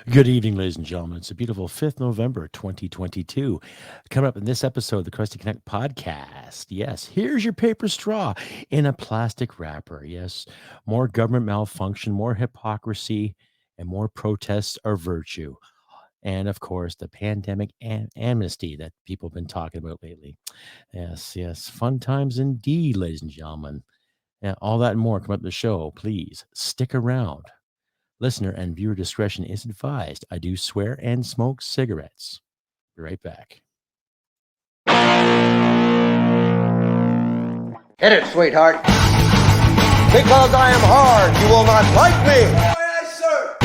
Good evening, ladies and gentlemen. It's a beautiful 5th November 2022. Coming up in this episode of the Crusty Canuck podcast. Yes, here's your paper straw in a plastic wrapper. Yes, more government malfunction, more hypocrisy, and more protests are virtue. And of course, the pandemic amnesty that people have been talking about lately. Yes, fun times indeed, ladies and gentlemen. Yeah, all that and more come up the show. Please stick around. Listener and viewer discretion is advised. I do swear and smoke cigarettes. Be right back. Hit it, sweetheart. Because I am hard, you will not like me. Yes, sir.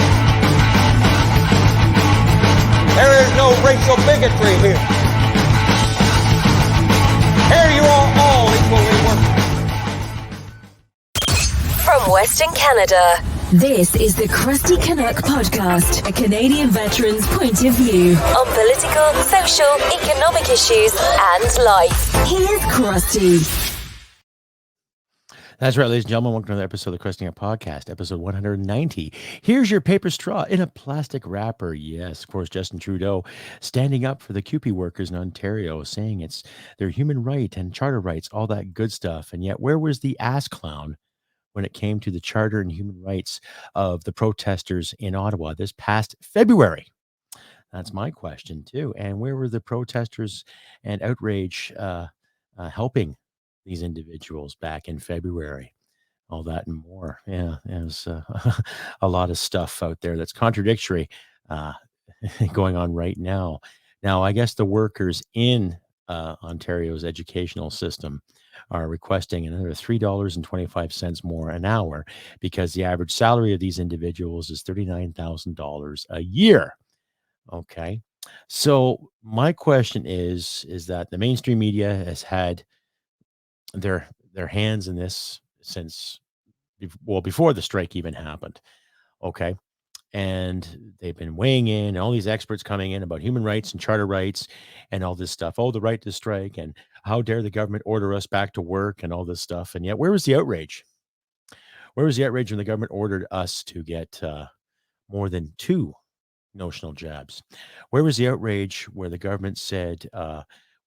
There is no racial bigotry here. Here you are all equally worthless. From Western Canada, this is the Crusty Canuck podcast, a Canadian veteran's point of view on political, social, economic issues and life. Here's Crusty. That's right, ladies and gentlemen. Welcome to another episode of the Crusty Canuck podcast, episode 190. Here's your paper straw in a plastic wrapper. Yes, of course, Justin Trudeau standing up for the CUPE workers in Ontario, saying it's their human right and charter rights, all that good stuff. And yet, where was the ass clown when it came to the charter and human rights of the protesters in Ottawa this past February? That's my question, too. And where were the protesters and outrage helping these individuals back in February? All that and more. Yeah, there's a lot of stuff out there that's contradictory going on right now. Now, I guess the workers in Ontario's educational system are requesting another $3.25 more an hour because the average salary of these individuals is $39,000 a year. Okay. So my question is that the mainstream media has had their hands in this since before the strike even happened. Okay. And they've been weighing in, all these experts coming in about human rights and charter rights and all this stuff. Oh, the right to strike, and how dare the government order us back to work and all this stuff. And yet, where was the outrage? Where was the outrage when the government ordered us to get more than 2 notional jabs? Where was the outrage where the government said,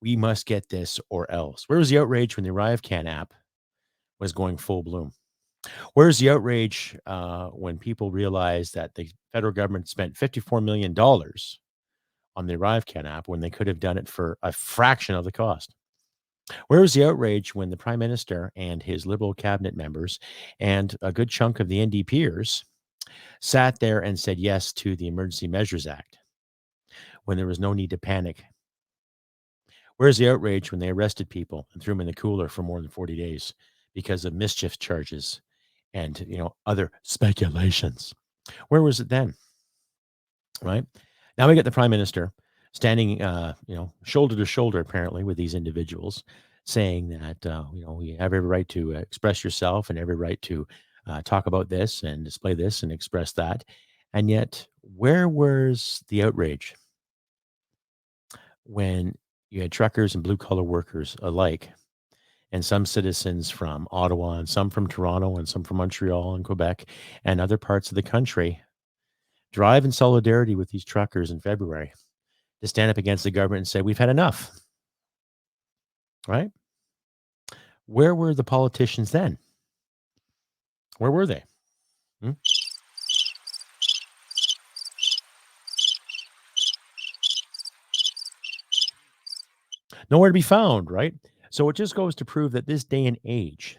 we must get this or else? Where was the outrage when the ArriveCan app was going full bloom? Where's the outrage when people realized that the federal government spent $54 million on the ArriveCan app when they could have done it for a fraction of the cost? Where was the outrage when the Prime Minister and his Liberal cabinet members and a good chunk of the NDPers sat there and said yes to the Emergency Measures Act when there was no need to panic? Where's the outrage when they arrested people and threw them in the cooler for more than 40 days because of mischief charges and other speculations? Where was it then? Right now, we get the Prime Minister standing, shoulder to shoulder, apparently, with these individuals, saying that you have every right to express yourself and every right to talk about this and display this and express that. And yet, where was the outrage when you had truckers and blue collar workers alike, and some citizens from Ottawa and some from Toronto and some from Montreal and Quebec and other parts of the country drive in solidarity with these truckers in February to stand up against the government and say, we've had enough, right? Where were the politicians then? Where were they? Nowhere to be found, right? So it just goes to prove that this day and age,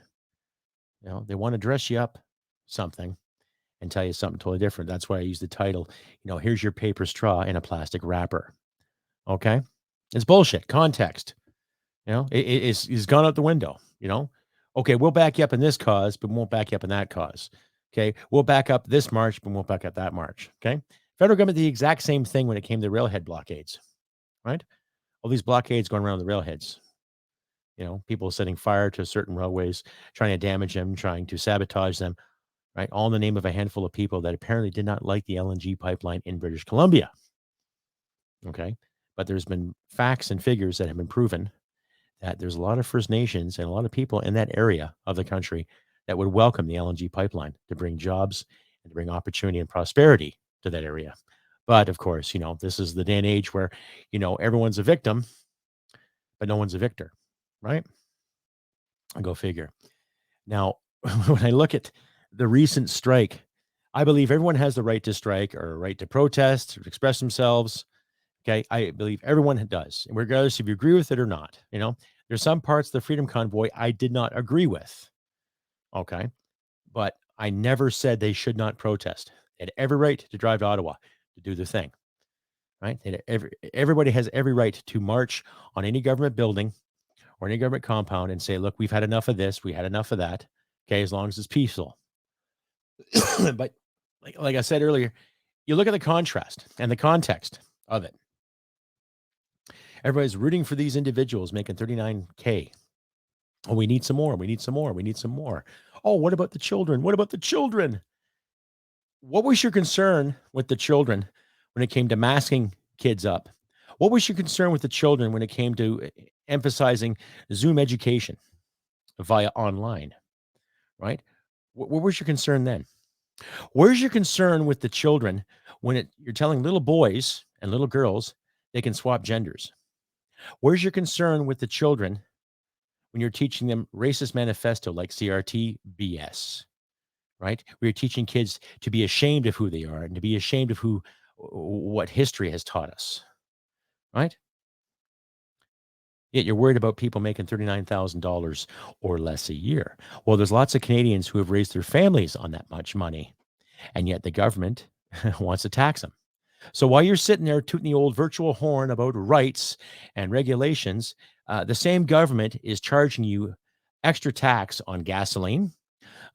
they want to dress you up something and tell you something totally different. That's why I use the title, here's your paper straw in a plastic wrapper. Okay? It's bullshit. Context. It's gone out the window, Okay, we'll back you up in this cause, but we won't back you up in that cause. Okay? We'll back up this march, but we won't back up that march. Okay? Federal government did the exact same thing when it came to railhead blockades, right? All these blockades going around the railheads. People setting fire to certain railways, trying to damage them, trying to sabotage them, right? All in the name of a handful of people that apparently did not like the LNG pipeline in British Columbia. Okay. But there's been facts and figures that have been proven that there's a lot of First Nations and a lot of people in that area of the country that would welcome the LNG pipeline to bring jobs and to bring opportunity and prosperity to that area. But of course, this is the day and age where, everyone's a victim, but no one's a victor, right? Go figure. Now, when I look at the recent strike, I believe everyone has the right to strike or a right to protest, or express themselves. Okay. I believe everyone does, regardless if you agree with it or not. There's some parts of the Freedom Convoy I did not agree with. Okay. But I never said they should not protest. They had every right to drive to Ottawa to do their thing, right? Everybody has every right to march on any government building or any government compound and say, look, we've had enough of this. We had enough of that. Okay. As long as it's peaceful. But like I said earlier, you look at the contrast and the context of it. Everybody's rooting for these individuals making $39K. Oh, we need some more. We need some more. We need some more. Oh, what about the children? What about the children? What was your concern with the children when it came to masking kids up? What was your concern with the children when it came to emphasizing Zoom education via online, right? What was your concern then? Where's your concern with the children when you're telling little boys and little girls they can swap genders? Where's your concern with the children when you're teaching them racist manifesto like CRT BS, right? Where you're teaching kids to be ashamed of who they are and to be ashamed of what history has taught us, right? Yet you're worried about people making $39,000 or less a year. Well, there's lots of Canadians who have raised their families on that much money, and yet the government wants to tax them. So while you're sitting there tooting the old virtual horn about rights and regulations, the same government is charging you extra tax on gasoline,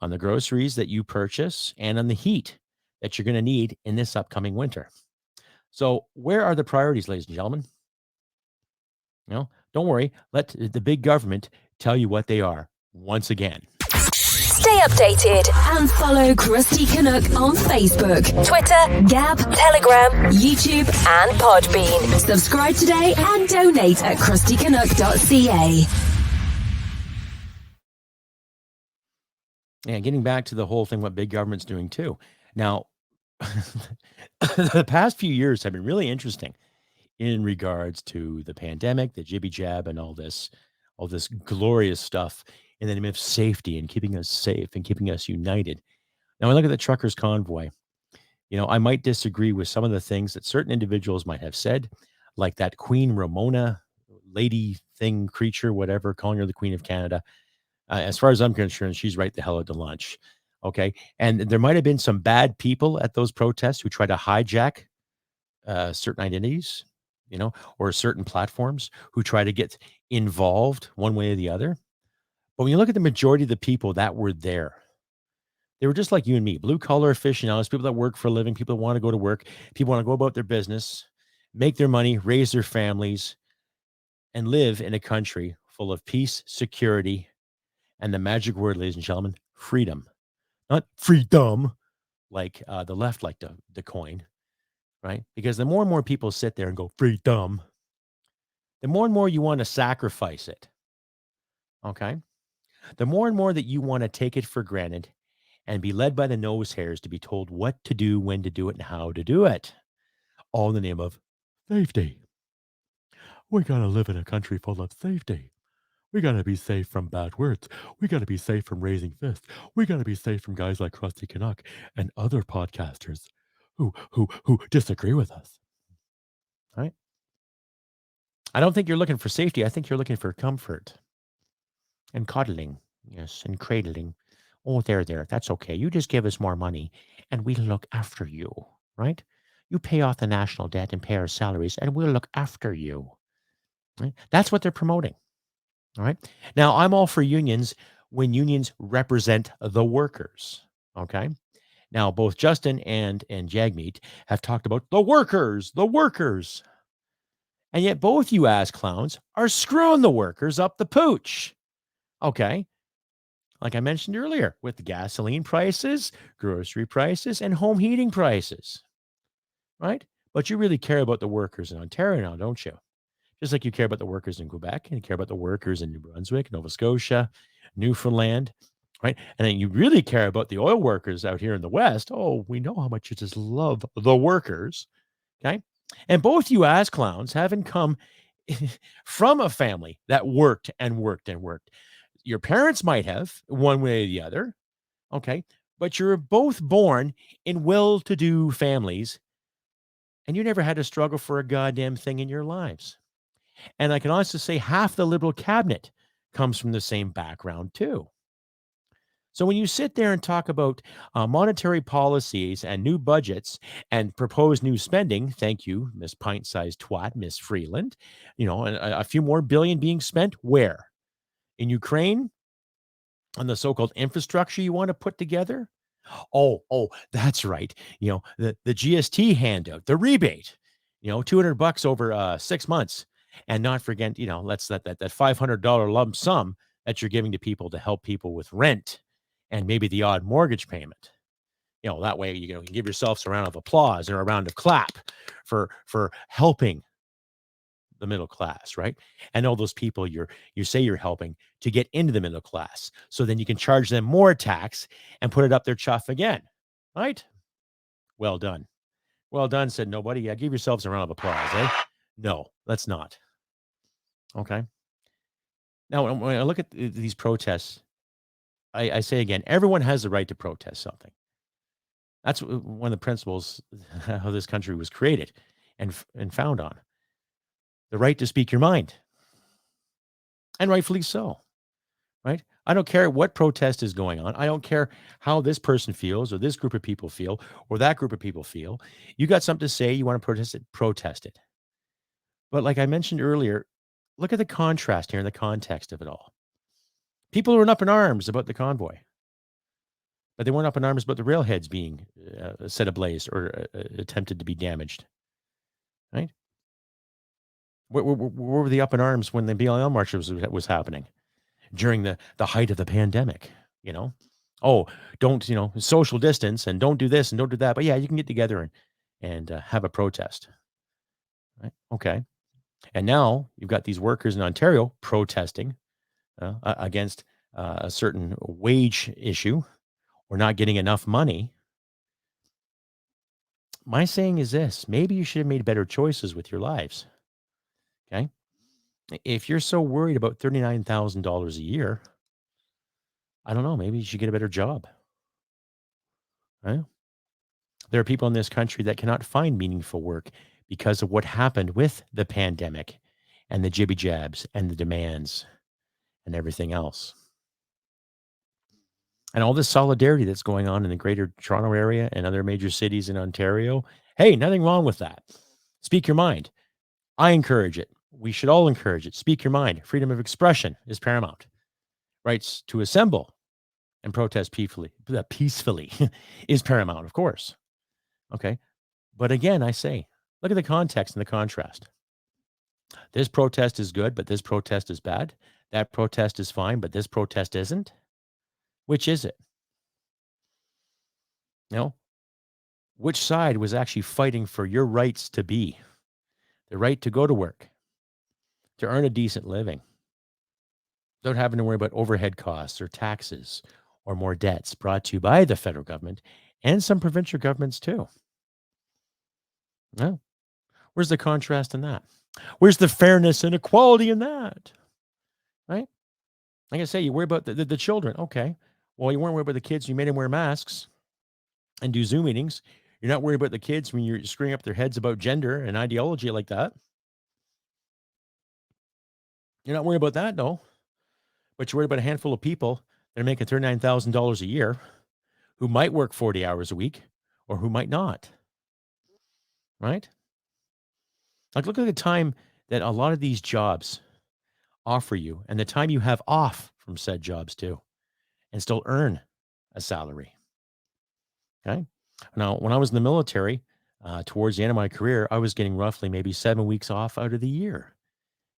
on the groceries that you purchase, and on the heat that you're going to need in this upcoming winter. So where are the priorities, ladies and gentlemen? Don't worry. Let the big government tell you what they are once again. Stay updated and follow Crusty Canuck on Facebook, Twitter, Gab, Telegram, YouTube, and Podbean. Subscribe today and donate at crustycanuck.ca. And getting back to the whole thing, what big government's doing too. Now, the past few years have been really interesting in regards to the pandemic, the jibby jab, and all this glorious stuff in the name of safety and keeping us safe and keeping us united. Now, I look at the truckers convoy. I might disagree with some of the things that certain individuals might have said, like that Queen Ramona lady thing, creature, whatever, calling her the Queen of Canada. As far as I'm concerned, she's right the hell out to lunch. Okay. And there might have been some bad people at those protests who try to hijack certain identities, or certain platforms who try to get involved one way or the other. But when you look at the majority of the people that were there, they were just like you and me, blue collar aficionados, people that work for a living, people that want to go to work, people want to go about their business, make their money, raise their families, and live in a country full of peace, security, and the magic word, ladies and gentlemen, freedom. Not freedom, like the left like to coin, right? Because the more and more people sit there and go freedom, the more and more you want to sacrifice it, okay? The more and more that you want to take it for granted and be led by the nose hairs to be told what to do, when to do it, and how to do it, all in the name of safety. We got to live in a country full of safety. We got to be safe from bad words. We got to be safe from raising fists. We got to be safe from guys like Crusty Canuck and other podcasters who disagree with us. All right? I don't think you're looking for safety. I think you're looking for comfort and coddling. Yes, and cradling. Oh, there. That's okay. You just give us more money and we'll look after you, right? You pay off the national debt and pay our salaries and we'll look after you. Right? That's what they're promoting. All right. Now, I'm all for unions when unions represent the workers. Okay. Now, both Justin and Jagmeet have talked about the workers. And yet both you ass clowns are screwing the workers up the pooch. Okay. Like I mentioned earlier, with the gasoline prices, grocery prices, and home heating prices. Right? But you really care about the workers in Ontario now, don't you? Just like you care about the workers in Quebec and you care about the workers in New Brunswick, Nova Scotia, Newfoundland, right? And then you really care about the oil workers out here in the West. Oh, we know how much you just love the workers. Okay. And both you ass clowns haven't come from a family that worked and worked and worked. Your parents might have, one way or the other. Okay. But you're both born in well to do families, and you never had to struggle for a goddamn thing in your lives. And I can honestly say half the Liberal cabinet comes from the same background, too. So when you sit there and talk about monetary policies and new budgets and propose new spending, thank you, Miss Pint-sized twat, Miss Freeland, a few more billion being spent where? In Ukraine? On the so-called infrastructure you want to put together? Oh, that's right. The GST handout, the rebate, $200 over 6 months. And not forget, let's that $500 lump sum that you're giving to people to help people with rent and maybe the odd mortgage payment. That way, you can give yourselves a round of applause or a round of clap for helping the middle class, right? And all those people you say you're helping to get into the middle class. So then you can charge them more tax and put it up their chuff again, right? Well done. Well done, said nobody. Yeah, give yourselves a round of applause, eh? No, let's not. Okay. Now, when I look at these protests, I say again, everyone has the right to protest something. That's one of the principles how this country was created and found on. The right to speak your mind. And rightfully so, right? I don't care what protest is going on. I don't care how this person feels or this group of people feel or that group of people feel. You got something to say, you want to protest it, protest it. But like I mentioned earlier, look at the contrast here in the context of it all. People were up in arms about the convoy, but they weren't up in arms about the railheads being set ablaze or attempted to be damaged, right? Where were they up in arms when the BLM march was happening during the height of the pandemic? Oh, don't social distance and don't do this and don't do that. But yeah, you can get together and have a protest, right? Okay, and now you've got these workers in Ontario protesting against a certain wage issue or not getting enough money. My saying is this: maybe you should have made better choices with your lives. Okay. If you're so worried about $39,000 a year, I don't know, maybe you should get a better job. Right? There are people in this country that cannot find meaningful work because of what happened with the pandemic and the jibby jabs and the demands and everything else. And all this solidarity that's going on in the greater Toronto area and other major cities in Ontario. Hey, nothing wrong with that. Speak your mind. I encourage it. We should all encourage it. Speak your mind. Freedom of expression is paramount. Rights to assemble and protest peacefully is paramount, of course. Okay. But again, I say, look at the context and the contrast. This protest is good, but this protest is bad. That protest is fine, but this protest isn't. Which is it? Which side was actually fighting for your rights to be? The right to go to work, to earn a decent living, without having to worry about overhead costs or taxes or more debts brought to you by the federal government and some provincial governments too. No. Where's the contrast in that? Where's the fairness and equality in that? Right? Like I say, you worry about the children. Okay. Well, you weren't worried about the kids. You made them wear masks and do Zoom meetings. You're not worried about the kids when you're screwing up their heads about gender and ideology like that. You're not worried about that, no. But you're worried about a handful of people that are making $39,000 a year who might work 40 hours a week or who might not. Right? Like, look at the time that a lot of these jobs offer you and the time you have off from said jobs too, and still earn a salary. Okay. Now, when I was in the military, towards the end of my career, I was getting roughly maybe 7 weeks off out of the year.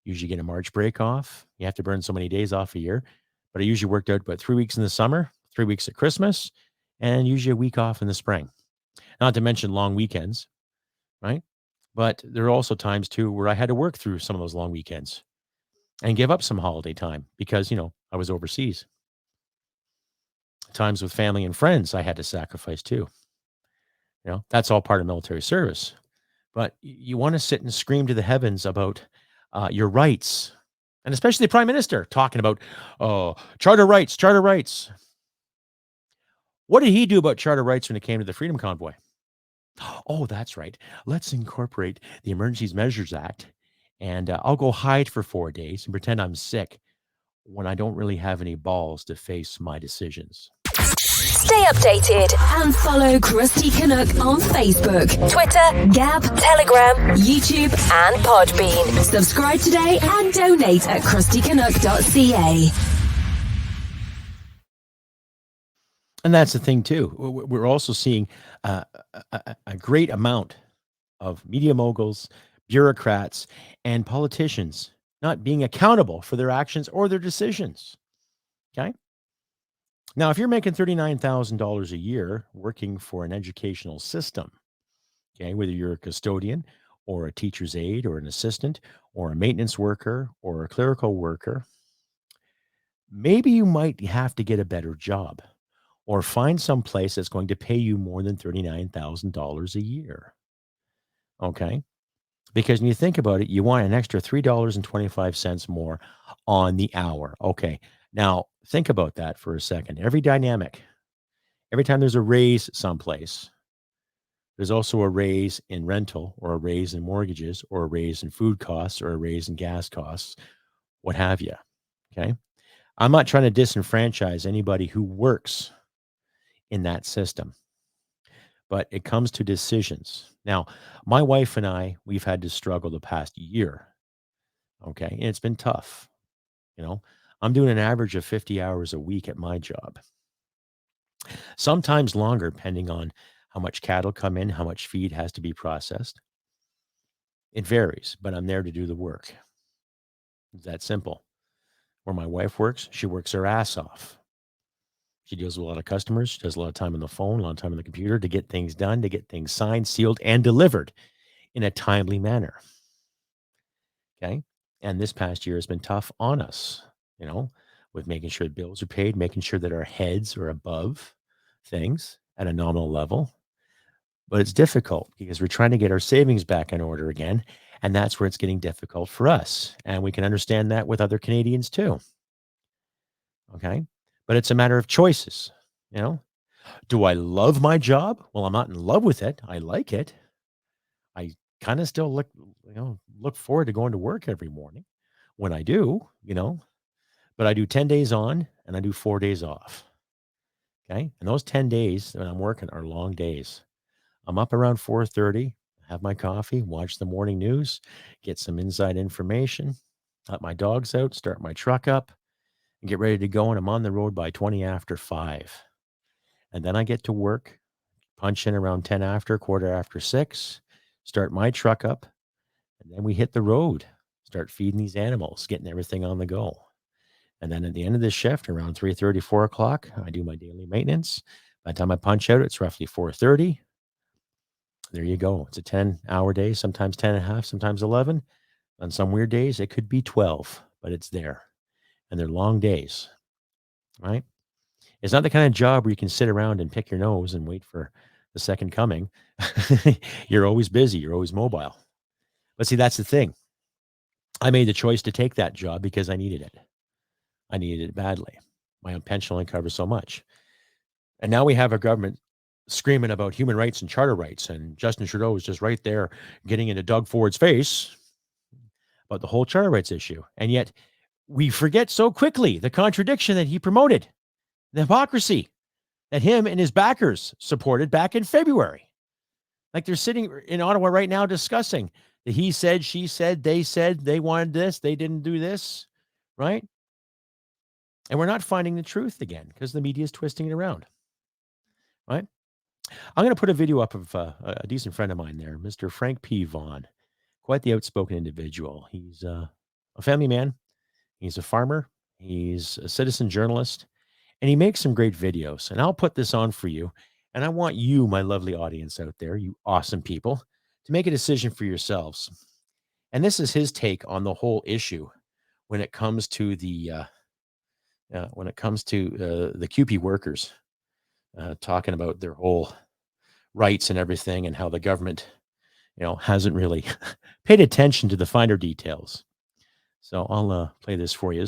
Usually get a March break off. You have to burn so many days off a year, but I usually worked out about 3 weeks in the summer, 3 weeks at Christmas, and usually a week off in the spring. Not to mention long weekends, right? But there are also times too where I had to work through some of those long weekends and give up some holiday time because, I was overseas. Times with family and friends I had to sacrifice too. That's all part of military service. but you want to sit and scream to the heavens about your rights, and especially the prime minister talking about charter rights, charter rights. What did he do about charter rights when it came to the Freedom Convoy? Oh, that's right. Let's incorporate the Emergencies Measures Act, and I'll go hide for 4 days and pretend I'm sick when I don't really have any balls to face my decisions. Stay updated and follow Crusty Canuck on Facebook, Twitter, Gab, Telegram, YouTube, and Podbean. Subscribe today and donate at crustycanuck.ca. And that's the thing, too. We're also seeing a great amount of media moguls, bureaucrats, and politicians not being accountable for their actions or their decisions. Okay? Now, if you're making $39,000 a year working for an educational system, okay, whether you're a custodian or a teacher's aide or an assistant or a maintenance worker or a clerical worker, maybe you might have to get a better job or find some place that's going to pay you more than $39,000 a year. Okay? Because when you think about it, you want an extra $3.25 more on the hour. Okay. Now, think about that for a second. Every dynamic, every time there's a raise someplace, there's also a raise in rental or a raise in mortgages or a raise in food costs or a raise in gas costs, what have you. Okay. I'm not trying to disenfranchise anybody who works in that system, but it comes to decisions. Now, my wife and I, we've had to struggle the past year. Okay. And it's been tough. You know, I'm doing an average of 50 hours a week at my job, sometimes longer, depending on how much cattle come in, how much feed has to be processed. It varies, but I'm there to do the work. It's that simple. Where my wife works, she works her ass off. She deals with a lot of customers. She does a lot of time on the phone, a lot of time on the computer to get things done, to get things signed, sealed, and delivered in a timely manner. Okay. And this past year has been tough on us, you know, with making sure bills are paid, making sure that our heads are above things at a nominal level. But it's difficult because we're trying to get our savings back in order again. And that's where it's getting difficult for us. And we can understand that with other Canadians too. Okay. But it's a matter of choices. You know, do I love my job? Well, I'm not in love with it. I like it. I kind of still look forward to going to work every morning when I do, but I do 10 days on and I do 4 days off. Okay. And those 10 days when I'm working are long days. I'm up around 4:30, have my coffee, watch the morning news, get some inside information, let my dogs out, start my truck up, and get ready to go. And I'm on the road by 20 after 5. And then I get to work, punch in around 10 after, quarter after 6, start my truck up, and then we hit the road, start feeding these animals, getting everything on the go. And then at the end of the shift, around 3:30, 4 o'clock, I do my daily maintenance. By the time I punch out, it's roughly 4:30. There you go. It's a 10-hour day, sometimes 10 and a half, sometimes 11. On some weird days, it could be 12, but it's there. And they're long days, right? It's not the kind of job where you can sit around and pick your nose and wait for the second coming. You're always busy. You're always mobile. But see, that's the thing. I made the choice to take that job because I needed it. I needed it badly. My own pension only covers so much. And now we have a government screaming about human rights and charter rights. And Justin Trudeau is just right there getting into Doug Ford's face about the whole charter rights issue. And yet we forget so quickly the contradiction that he promoted, the hypocrisy that him and his backers supported back in February. Like they're sitting in Ottawa right now discussing the he said, she said, they wanted this, they didn't do this, right? And we're not finding the truth again because the media is twisting it around, right? I'm going to put a video up of a decent friend of mine there, Mr. Frank P. Vaughan, quite the outspoken individual. He's a family man. He's a farmer. He's a citizen journalist, and he makes some great videos. And I'll put this on for you. And I want you, my lovely audience out there, you awesome people, to make a decision for yourselves. And this is his take on the whole issue when it comes to the QP workers, talking about their whole rights and everything and how the government, hasn't really paid attention to the finer details. So I'll play this for you,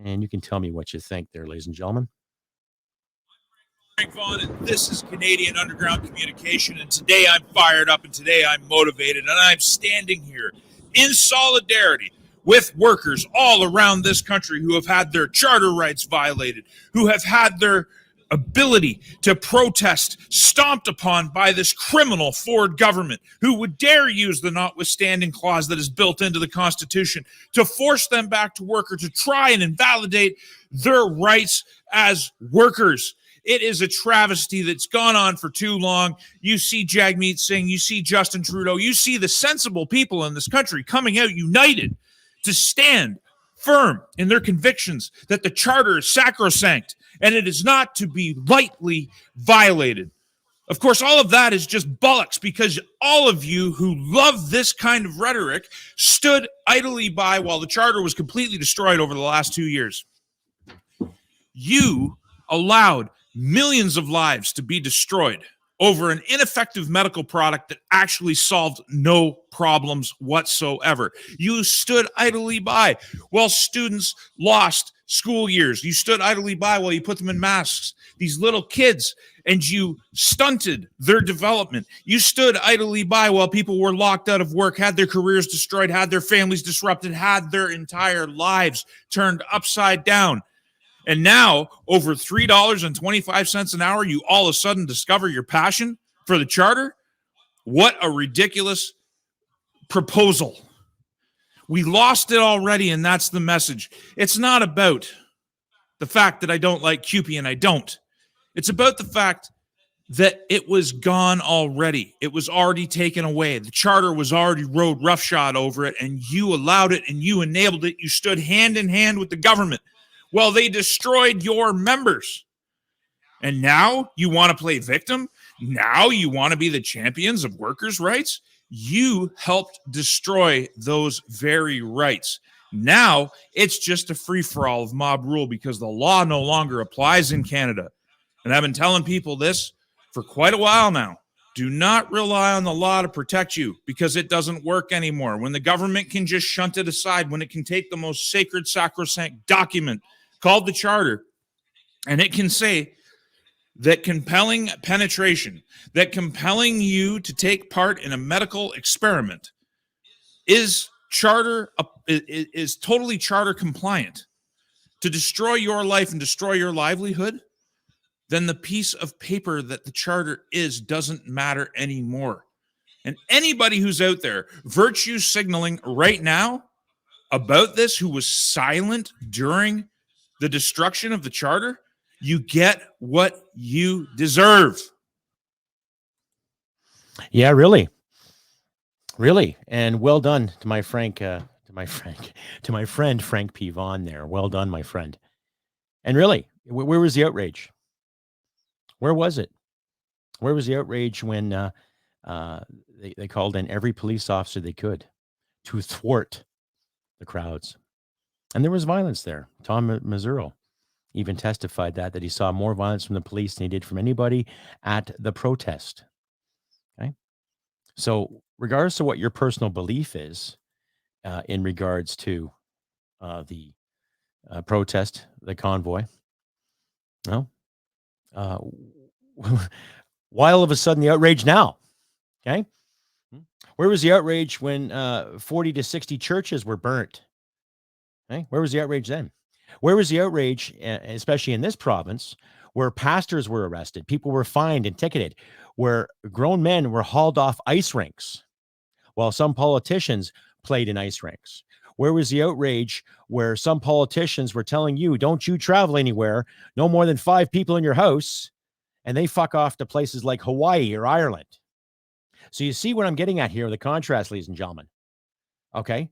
and you can tell me what you think there, ladies and gentlemen. Frank Vaughan, and this is Canadian Underground Communication, and today I'm fired up, and today I'm motivated, and I'm standing here in solidarity with workers all around this country who have had their charter rights violated, who have had their ability to protest stomped upon by this criminal Ford government, who would dare use the notwithstanding clause that is built into the Constitution to force them back to work or to try and invalidate their rights as workers. It is a travesty that's gone on for too long. You see Jagmeet Singh, you see Justin Trudeau, you see the sensible people in this country coming out united to stand firm in their convictions that the charter is sacrosanct and it is not to be lightly violated. Of course, all of that is just bollocks, because all of you who love this kind of rhetoric stood idly by while the charter was completely destroyed over the last 2 years. You allowed millions of lives to be destroyed over an ineffective medical product that actually solved no problems whatsoever. You stood idly by while students lost school years. You stood idly by while you put them in masks, these little kids, and you stunted their development. You stood idly by while people were locked out of work, had their careers destroyed, had their families disrupted, had their entire lives turned upside down. And now, over $3.25 an hour, you all of a sudden discover your passion for the charter? What a ridiculous proposal. We lost it already, and that's the message. It's not about the fact that I don't like CUPE, and I don't. It's about the fact that it was gone already. It was already taken away. The charter was already rode roughshod over it, and you allowed it, and you enabled it. You stood hand in hand with the government. Well, they destroyed your members. And now you want to play victim? Now you want to be the champions of workers' rights? You helped destroy those very rights. Now it's just a free-for-all of mob rule because the law no longer applies in Canada. And I've been telling people this for quite a while now. Do not rely on the law to protect you, because it doesn't work anymore. When the government can just shunt it aside, when it can take the most sacred, sacrosanct document called the charter, and it can say that compelling penetration, that compelling you to take part in a medical experiment is totally charter compliant, to destroy your life and destroy your livelihood, then the piece of paper that the charter is doesn't matter anymore. And anybody who's out there virtue signaling right now about this, who was silent during the destruction of the charter, you get what you deserve. Yeah, really. And well done to my friend Frank P. Vaughan there. Well done, my friend. And really, where was the outrage? Where was it? Where was the outrage when they called in every police officer they could to thwart the crowds? And there was violence there. Tom Mazzuro even testified that he saw more violence from the police than he did from anybody at the protest. Okay. So regardless of what your personal belief is in regards to the protest, the convoy, well, why all of a sudden the outrage now? Okay. Where was the outrage when 40 to 60 churches were burnt? Okay. Where was the outrage then? Where was the outrage, especially in this province, where pastors were arrested, people were fined and ticketed, where grown men were hauled off ice rinks while some politicians played in ice rinks? Where was the outrage where some politicians were telling you, don't you travel anywhere, no more than 5 people in your house, and they fuck off to places like Hawaii or Ireland? So you see what I'm getting at here, the contrast, ladies and gentlemen. Okay.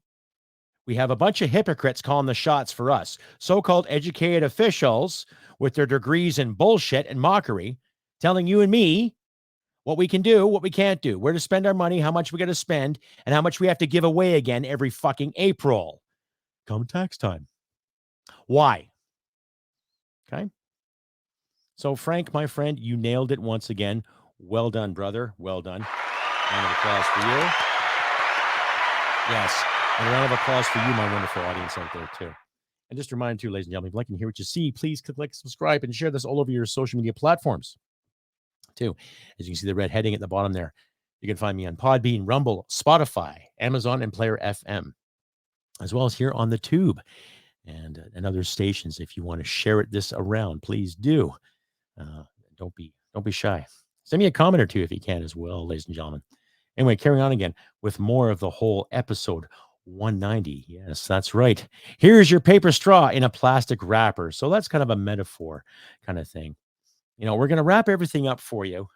We have a bunch of hypocrites calling the shots for us. So-called educated officials with their degrees in bullshit and mockery, telling you and me what we can do, what we can't do, where to spend our money, how much we got to spend, and how much we have to give away again every fucking April. Come tax time. Why? Okay. So Frank, my friend, you nailed it once again. Well done, brother. Well done. Round of applause for you. Yes. And a round of applause for you, my wonderful audience out there, too. And just a reminder, too, ladies and gentlemen, if you like and hear what you see, please click like, subscribe, and share this all over your social media platforms, too. As you can see the red heading at the bottom there, you can find me on Podbean, Rumble, Spotify, Amazon, and Player FM, as well as here on the Tube and other stations. If you want to share this around, please do. Don't be shy. Send me a comment or two if you can as well, ladies and gentlemen. Anyway, carrying on again with more of the whole episode 190. Yes, that's right. Here's your paper straw in a plastic wrapper. So that's kind of a metaphor kind of thing. You know, we're going to wrap everything up for you,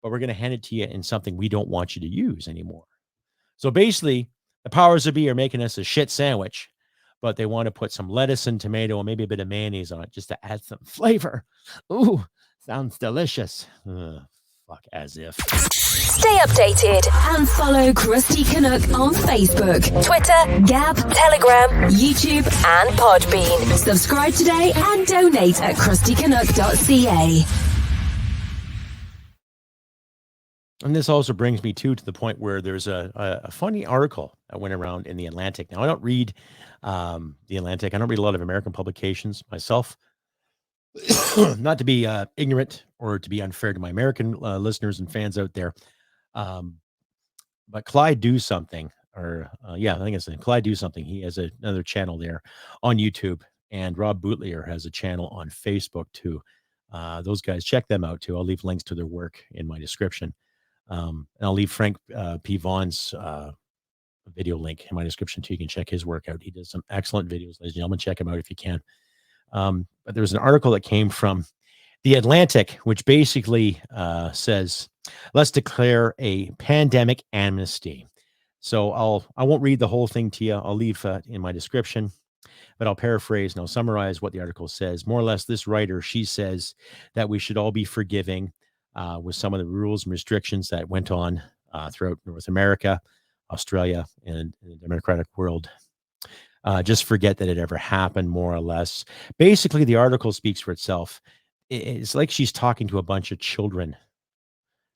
but we're going to hand it to you in something we don't want you to use anymore. So basically, the powers that be are making us a shit sandwich, but they want to put some lettuce and tomato and maybe a bit of mayonnaise on it just to add some flavor. Ooh, sounds delicious. Fuck, as if. Stay updated and follow Crusty Canuck on Facebook, Twitter, Gab, Telegram, YouTube, and Podbean. Subscribe today and donate at crustycanuck.ca. And this also brings me to the point where there's a funny article that went around in the Atlantic. Now, I don't read the Atlantic. I don't read a lot of American publications myself. Not to be ignorant or to be unfair to my American listeners and fans out there. But Clyde Do Something, or I think it's Clyde Do Something. He has another channel there on YouTube, and Rob Bootlier has a channel on Facebook too. Those guys, check them out too. I'll leave links to their work in my description. And I'll leave Frank P. Vaughn's video link in my description too. You can check his work out. He does some excellent videos, ladies and gentlemen. Check him out if you can. But there was an article that came from the Atlantic, which basically says, let's declare a pandemic amnesty. So I won't read the whole thing to you. I'll leave in my description, but I'll paraphrase and I'll summarize what the article says. More or less, this writer, she says that we should all be forgiving with some of the rules and restrictions that went on throughout North America, Australia, and the democratic world. Just forget that it ever happened, more or less. Basically, the article speaks for itself. It's like she's talking to a bunch of children,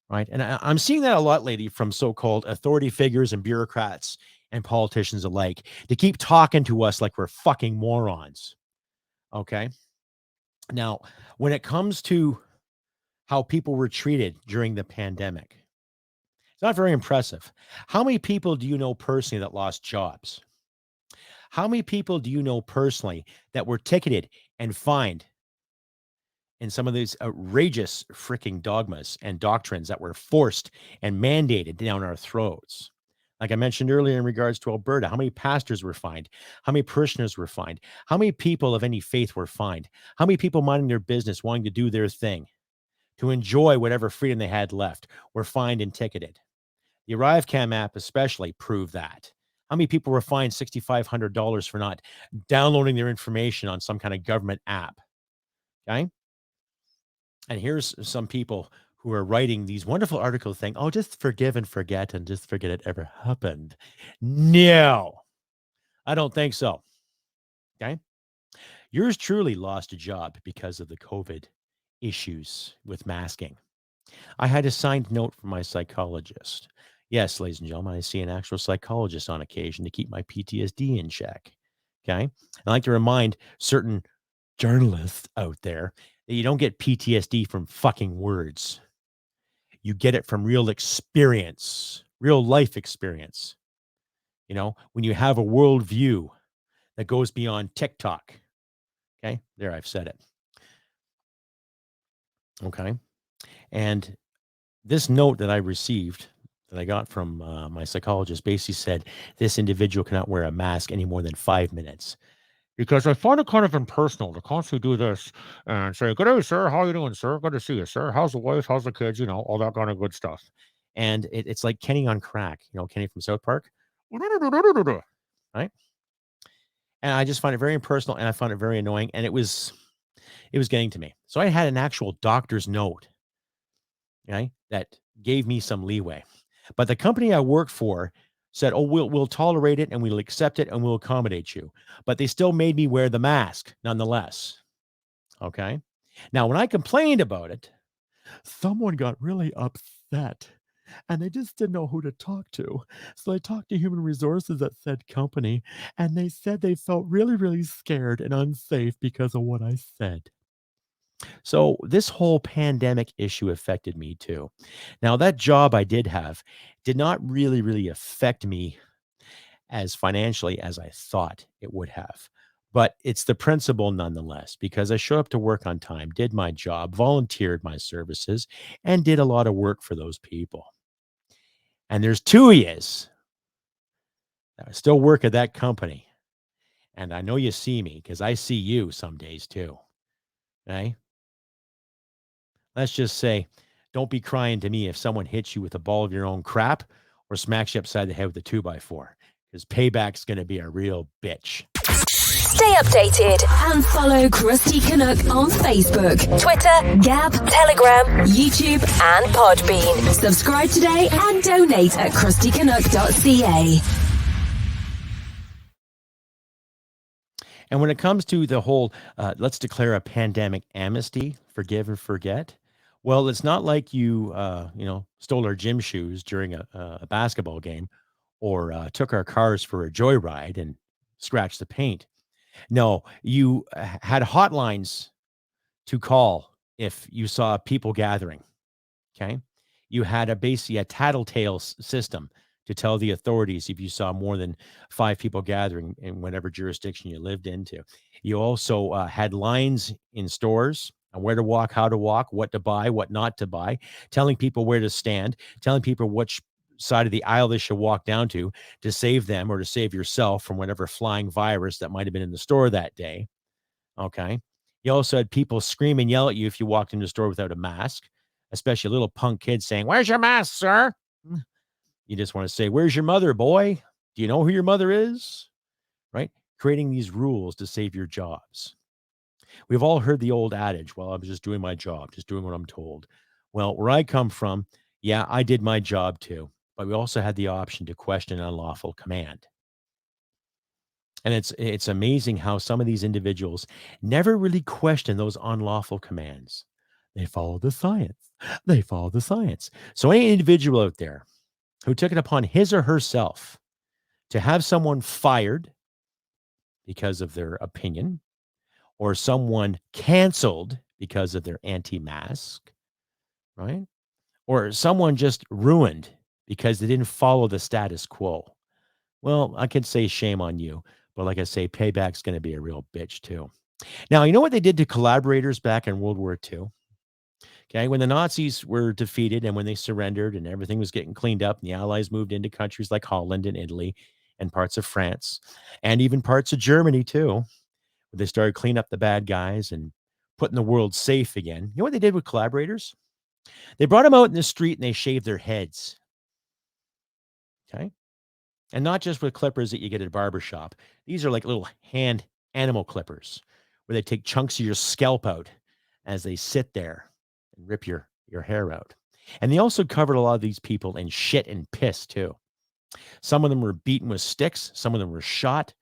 right? And I'm seeing that a lot lately from so-called authority figures and bureaucrats and politicians alike. They keep talking to us like we're fucking morons, okay? Now, when it comes to how people were treated during the pandemic, it's not very impressive. How many people do you know personally that lost jobs? How many people do you know personally that were ticketed and fined in some of these outrageous freaking dogmas and doctrines that were forced and mandated down our throats? Like I mentioned earlier in regards to Alberta, how many pastors were fined? How many parishioners were fined? How many people of any faith were fined? How many people minding their business, wanting to do their thing, to enjoy whatever freedom they had left, were fined and ticketed? The ArriveCam app especially proved that. How many people were fined $6,500 for not downloading their information on some kind of government app? Okay. And here's some people who are writing these wonderful articles saying, oh, just forgive and forget and just forget it ever happened. No, I don't think so. Okay. Yours truly lost a job because of the COVID issues with masking. I had a signed note from my psychologist. Yes, ladies and gentlemen, I see an actual psychologist on occasion to keep my PTSD in check. Okay. I like to remind certain journalists out there that you don't get PTSD from fucking words. You get it from real experience, real life experience. You know, when you have a worldview that goes beyond TikTok. Okay. There, I've said it. Okay. And this note that I received, that I got from my psychologist, basically said this individual cannot wear a mask any more than 5 minutes. Because I find it kind of impersonal to constantly do this and say, good day, sir. How are you doing, sir? Good to see you, sir. How's the wife? How's the kids? You know, all that kind of good stuff. And it's like Kenny on crack, you know, Kenny from South Park. Right? And I just find it very impersonal and I found it very annoying. And it was getting to me. So I had an actual doctor's note, okay, that gave me some leeway. But the company I work for said, oh, we'll tolerate it and we'll accept it and we'll accommodate you. But they still made me wear the mask nonetheless. Okay. Now, when I complained about it, someone got really upset and they just didn't know who to talk to. So they talked to human resources at said company, and they said they felt really, really scared and unsafe because of what I said. So this whole pandemic issue affected me too. Now, that job I did have did not really, really affect me as financially as I thought it would have. But it's the principle nonetheless, because I showed up to work on time, did my job, volunteered my services, and did a lot of work for those people. And there's two of yous that still work at that company. And I know you see me because I see you some days too. Okay. Let's just say, don't be crying to me if someone hits you with a ball of your own crap or smacks you upside the head with a 2x4, because payback's going to be a real bitch. Stay updated and follow Crusty Canuck on Facebook, Twitter, Gab, Telegram, YouTube, and Podbean. Subscribe today and donate at crustycanuck.ca. And when it comes to the whole, let's declare a pandemic amnesty, forgive and forget. Well, it's not like you, stole our gym shoes during a basketball game, or took our cars for a joyride and scratched the paint. No, you had hotlines to call if you saw people gathering. Okay. You had basically a tattletale system to tell the authorities if you saw more than 5 people gathering in whatever jurisdiction you lived into. You also had lines in stores on where to walk, how to walk, what to buy, what not to buy, telling people where to stand, telling people which side of the aisle they should walk down to save them or to save yourself from whatever flying virus that might have been in the store that day. Okay. You also had people scream and yell at you if you walked into the store without a mask, especially a little punk kid saying, "Where's your mask, sir?" You just want to say, "Where's your mother, boy? Do you know who your mother is?" Right? Creating these rules to save your jobs. We've all heard the old adage, "Well, I'm just doing my job, just doing what I'm told." Well, where I come from, yeah, I did my job too, but we also had the option to question unlawful command. And it's amazing how some of these individuals never really question those unlawful commands. They follow the science. They follow the science. So any individual out there who took it upon his or herself to have someone fired because of their opinion, or someone canceled because of their anti-mask, right? Or someone just ruined because they didn't follow the status quo. Well, I could say shame on you, but like I say, payback's going to be a real bitch too. Now, you know what they did to collaborators back in World War II? Okay, when the Nazis were defeated and when they surrendered and everything was getting cleaned up, and the Allies moved into countries like Holland and Italy and parts of France and even parts of Germany too, they started cleaning up the bad guys and putting the world safe again. You know what they did with collaborators? They brought them out in the street and they shaved their heads. Okay. And not just with clippers that you get at a barber shop. These are like little hand animal clippers where they take chunks of your scalp out as they sit there and rip your hair out. And they also covered a lot of these people in shit and piss too. Some of them were beaten with sticks. Some of them were shot.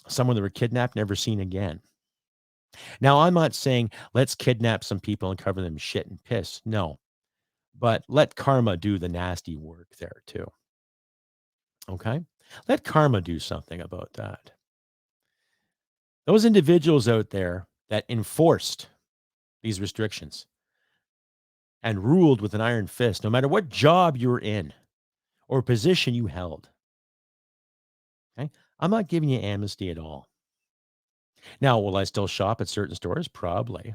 Some of them were kidnapped, never seen again. Now, I'm not saying let's kidnap some people and cover them in shit and piss. No. But let karma do the nasty work there too. Okay? Let karma do something about that. Those individuals out there that enforced these restrictions and ruled with an iron fist, no matter what job you're in or position you held. Okay? I'm not giving you amnesty at all. Now, will I still shop at certain stores? Probably.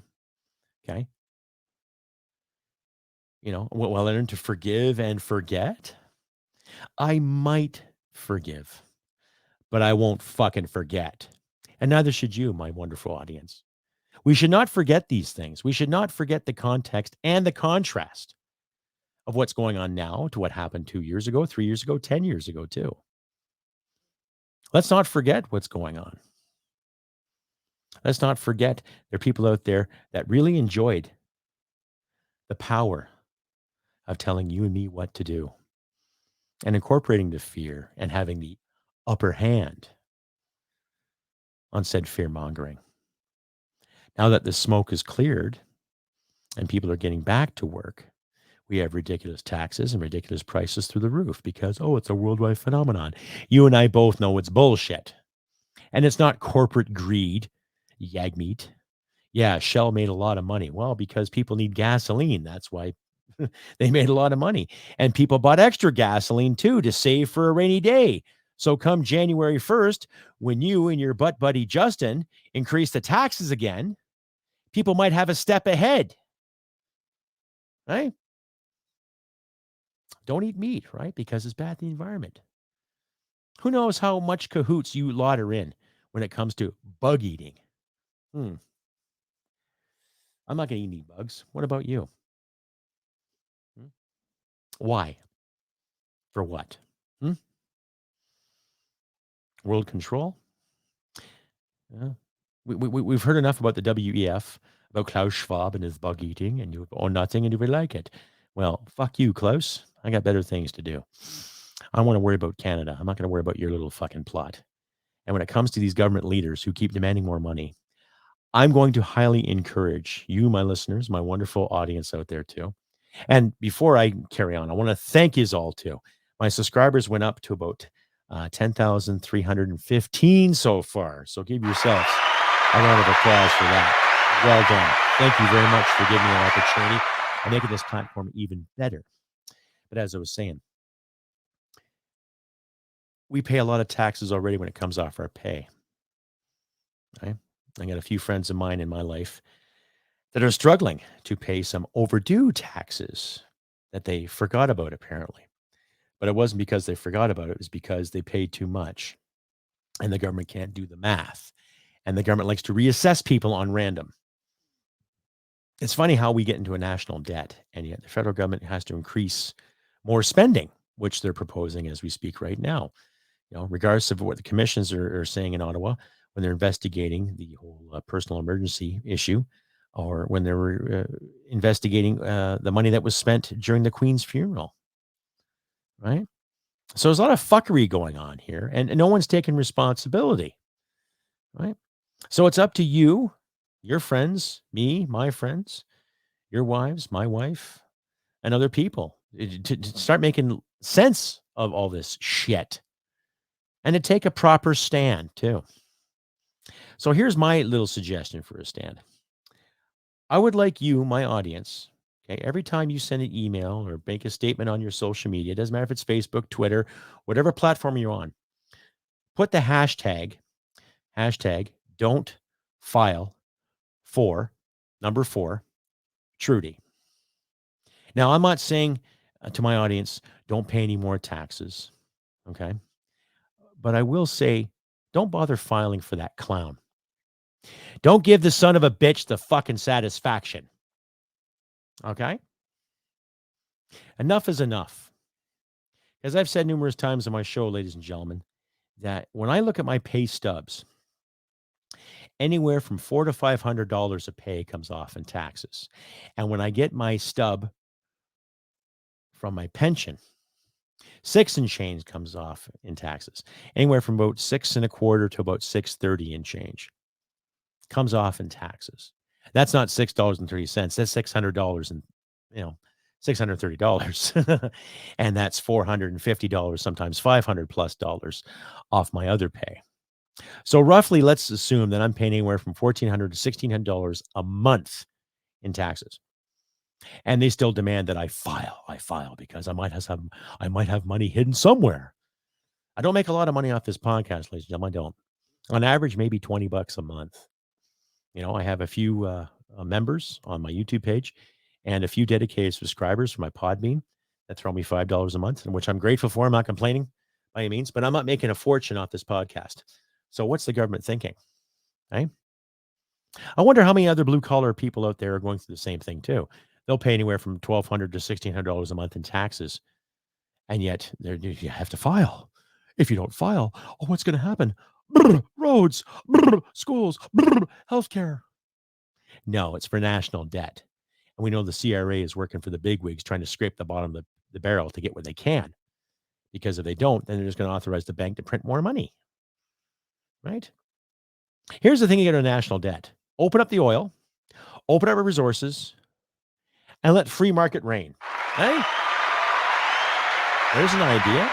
Okay. Will I learn to forgive and forget? I might forgive, but I won't fucking forget. And neither should you, my wonderful audience. We should not forget these things. We should not forget the context and the contrast of what's going on now to what happened 2 years ago, 3 years ago, 10 years ago, too. Let's not forget what's going on. Let's not forget there are people out there that really enjoyed the power of telling you and me what to do and incorporating the fear and having the upper hand on said fear mongering. Now that the smoke is cleared and people are getting back to work, We have ridiculous taxes and ridiculous prices through the roof because, it's a worldwide phenomenon. You and I both know it's bullshit. And it's not corporate greed, yag meat. Yeah, Shell made a lot of money. Well, because people need gasoline. That's why they made a lot of money. And people bought extra gasoline too to save for a rainy day. So come January 1st, when you and your butt buddy Justin increase the taxes again, people might have a step ahead. Right? Don't eat meat, right? Because it's bad for the environment. Who knows how much cahoots you lot are in when it comes to bug eating? I'm not going to eat any bugs. What about you? Why? For what? World control? Yeah. We've heard enough about the WEF, about Klaus Schwab and his bug eating, and you own nothing and you really like it. Well, fuck you, Klaus. I got better things to do. I don't want to worry about Canada. I'm not going to worry about your little fucking plot. And when it comes to these government leaders who keep demanding more money, I'm going to highly encourage you, my listeners, my wonderful audience out there too. And before I carry on, I want to thank you all too. My subscribers went up to about 10,315 so far. So give yourselves a round of applause for that. Well done. Thank you very much for giving me an opportunity and making this platform even better. But as I was saying, we pay a lot of taxes already when it comes off our pay. Right? I got a few friends of mine in my life that are struggling to pay some overdue taxes that they forgot about, apparently. But it wasn't because they forgot about it. It was because they paid too much. And the government can't do the math. And the government likes to reassess people on random. It's funny how we get into a national debt, and yet the federal government has to increase more spending, which they're proposing as we speak right now. Regardless of what the commissions are saying in Ottawa, when they're investigating the whole personal emergency issue, or when they were investigating the money that was spent during the Queen's funeral, right? So there's a lot of fuckery going on here, and no one's taking responsibility, right? So it's up to you, your friends, me, my friends, your wives, my wife, and other people to start making sense of all this shit and to take a proper stand too. So here's my little suggestion for a stand. I would like you, my audience, okay, every time you send an email or make a statement on your social media, it doesn't matter if it's Facebook, Twitter, whatever platform you're on, put the hashtag don't file for number 4 Trudy. Now, I'm not saying to my audience, don't pay any more taxes, okay? But I will say, don't bother filing for that clown. Don't give the son of a bitch the fucking satisfaction. Okay? Enough is enough. As I've said numerous times on my show, ladies and gentlemen, that when I look at my pay stubs, anywhere from $400 to $500 a pay comes off in taxes. And when I get my stub from my pension, 6 and change comes off in taxes. Anywhere from about 6 1/4 to about $6.30 and change comes off in taxes. That's not $6.30. That's $600 and $630. And that's $450, sometimes $500+ off my other pay. So roughly, let's assume that I'm paying anywhere from $1,400 to $1,600 a month in taxes. And they still demand that I file because I might have money hidden somewhere. I don't make a lot of money off this podcast, ladies and gentlemen. I don't. On average, maybe $20 a month. I have a few members on my YouTube page and a few dedicated subscribers for my Podbean that throw me $5 a month, which I'm grateful for. I'm not complaining by any means, but I'm not making a fortune off this podcast. So what's the government thinking? Right? I wonder how many other blue collar people out there are going through the same thing too. They'll pay anywhere from $1,200 to $1,600 a month in taxes, and yet you have to file. If you don't file, what's going to happen? Roads, schools, healthcare. No, it's for national debt. And we know the CRA is working for the bigwigs, trying to scrape the bottom of the barrel to get what they can. Because if they don't, then they're just going to authorize the bank to print more money. Right? Here's the thing you get on national debt. Open up the oil, open up our resources, and let free market reign. Hey, there's an idea.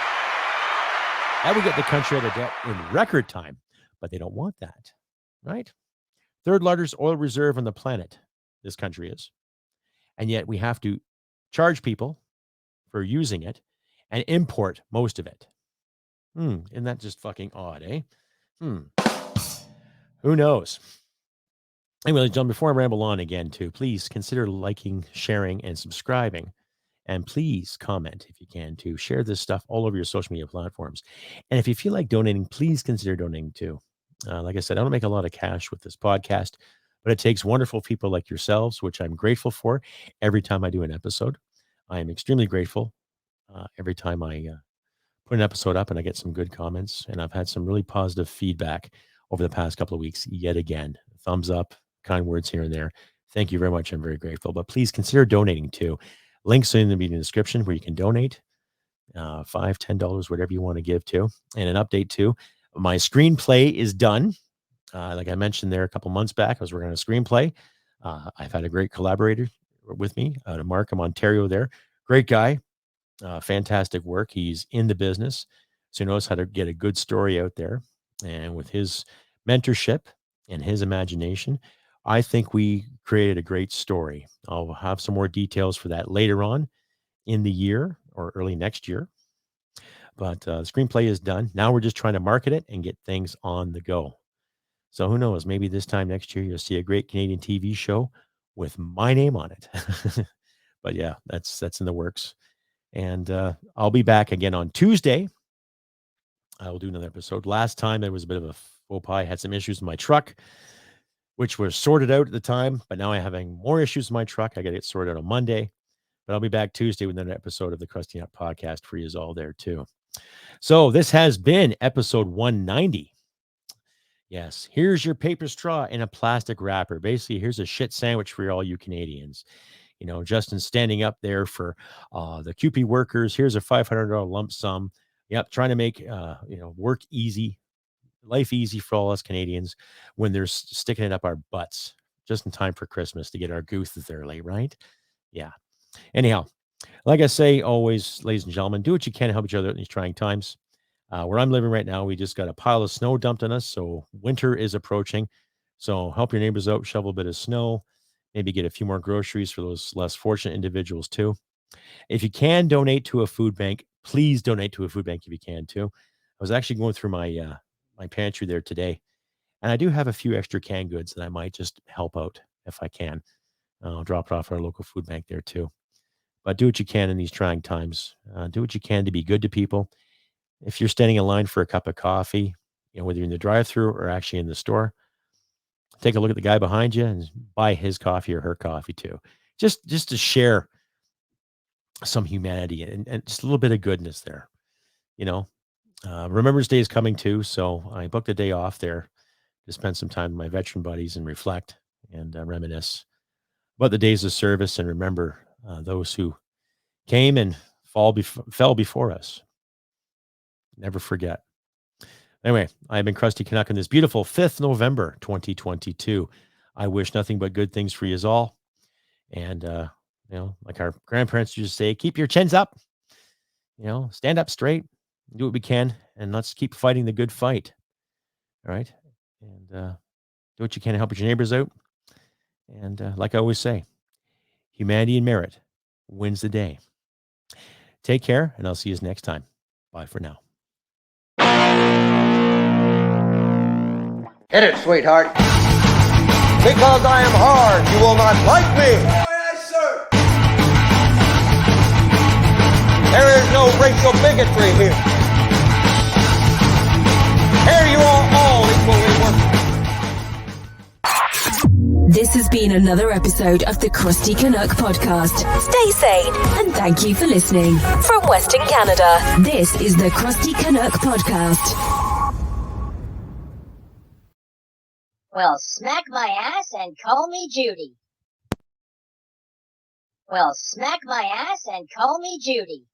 That would get the country out of debt in record time, but they don't want that, right? Third largest oil reserve on the planet, this country is. And yet we have to charge people for using it and import most of it. Isn't that just fucking odd, eh? Who knows? Anyway, John, before I ramble on again, too, please consider liking, sharing, and subscribing. And please comment if you can to share this stuff all over your social media platforms. And if you feel like donating, please consider donating too. Like I said, I don't make a lot of cash with this podcast, but it takes wonderful people like yourselves, which I'm grateful for every time I do an episode. I am extremely grateful every time I put an episode up and I get some good comments. And I've had some really positive feedback over the past couple of weeks yet again. Thumbs up, kind words here and there. Thank you very much. I'm very grateful. But please consider donating too. Links in the video description where you can donate $5, $10, whatever you want to give to. And an update too. My screenplay is done. Like I mentioned there a couple months back, I was working on a screenplay. I've had a great collaborator with me, Mark from Ontario there. Great guy. Fantastic work. He's in the business, so he knows how to get a good story out there. And with his mentorship and his imagination, I think we created a great story. I'll have some more details for that later on in the year or early next year. But the screenplay is done. Now we're just trying to market it and get things on the go. So who knows? Maybe this time next year you'll see a great Canadian TV show with my name on it. But yeah, that's in the works. And I'll be back again on Tuesday. I will do another episode. Last time it was a bit of a faux pas. I had some issues with my truck, which were sorted out at the time. But now I'm having more issues with my truck. I got to get sorted out on Monday. But I'll be back Tuesday with another episode of the Crusty Nut podcast for you all there too. So this has been episode 190. Yes, here's your paper straw in a plastic wrapper. Basically, here's a shit sandwich for all you Canadians. You know, Justin's standing up there for the QP workers. Here's a $500 lump sum. Yep, trying to make work easy, life easy for all us Canadians when they're sticking it up our butts just in time for Christmas to get our gooses early, right? Yeah. Anyhow, like I say always, ladies and gentlemen, do what you can to help each other in these trying times. Where I'm living right now, we just got a pile of snow dumped on us, so winter is approaching. So help your neighbors out, shovel a bit of snow. Maybe get a few more groceries for those less fortunate individuals too. If you can donate to a food bank, please donate to a food bank if you can too. I was actually going through my my pantry there today, and I do have a few extra canned goods that I might just help out if I can. I'll drop it off our local food bank there too. But do what you can in these trying times. Do what you can to be good to people. If you're standing in line for a cup of coffee, whether you're in the drive-through or actually in the store, take a look at the guy behind you and buy his coffee or her coffee too. Just to share some humanity and just a little bit of goodness there. Remembrance Day is coming too, so I booked a day off there to spend some time with my veteran buddies and reflect and reminisce about the days of service and remember those who came and fell before us. Never forget. Anyway, I've been Crusty Canuck on this beautiful 5th November, 2022. I wish nothing but good things for you all. And, like our grandparents used to say, keep your chins up, stand up straight, do what we can, and let's keep fighting the good fight. All right. And do what you can to help your neighbors out. And like I always say, humanity and merit wins the day. Take care, and I'll see you next time. Bye for now. Hit it, sweetheart. Because I am hard, you will not like me. Yes, sir. There is no racial bigotry here. Here you are all equally worthless. This has been another episode of the Crusty Canuck podcast. Stay sane and thank you for listening. From Western Canada, this is the Crusty Canuck podcast. Well, smack my ass and call me Judy. Well, smack my ass and call me Judy.